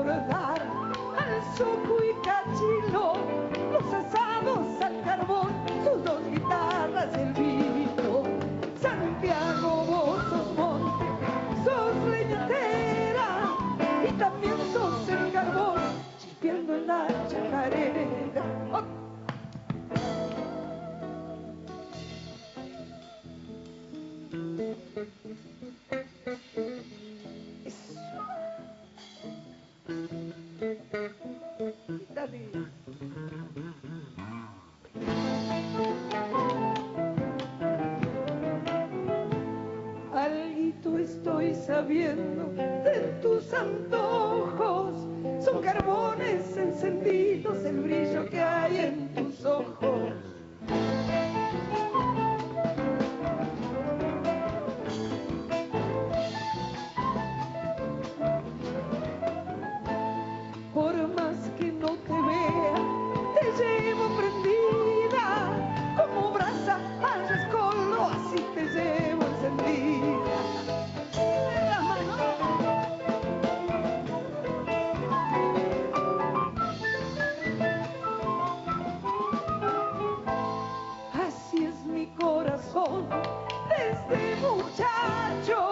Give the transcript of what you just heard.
recordar al soco y cachilo, los asados al carbón, sus dos guitarras, el vino. Santiago, vos sos monte, sos leñatera y también sos el carbón, chispeando en la chacarera. ¡Oh! Alguito estoy sabiendo de tus antojos, son carbones encendidos el brillo que hay en tus ojos. Por más que no te vea, te llevo prendida, como brasa al rescoldo, así te llevo encendida. Las manos. Así es mi corazón, desde muchacho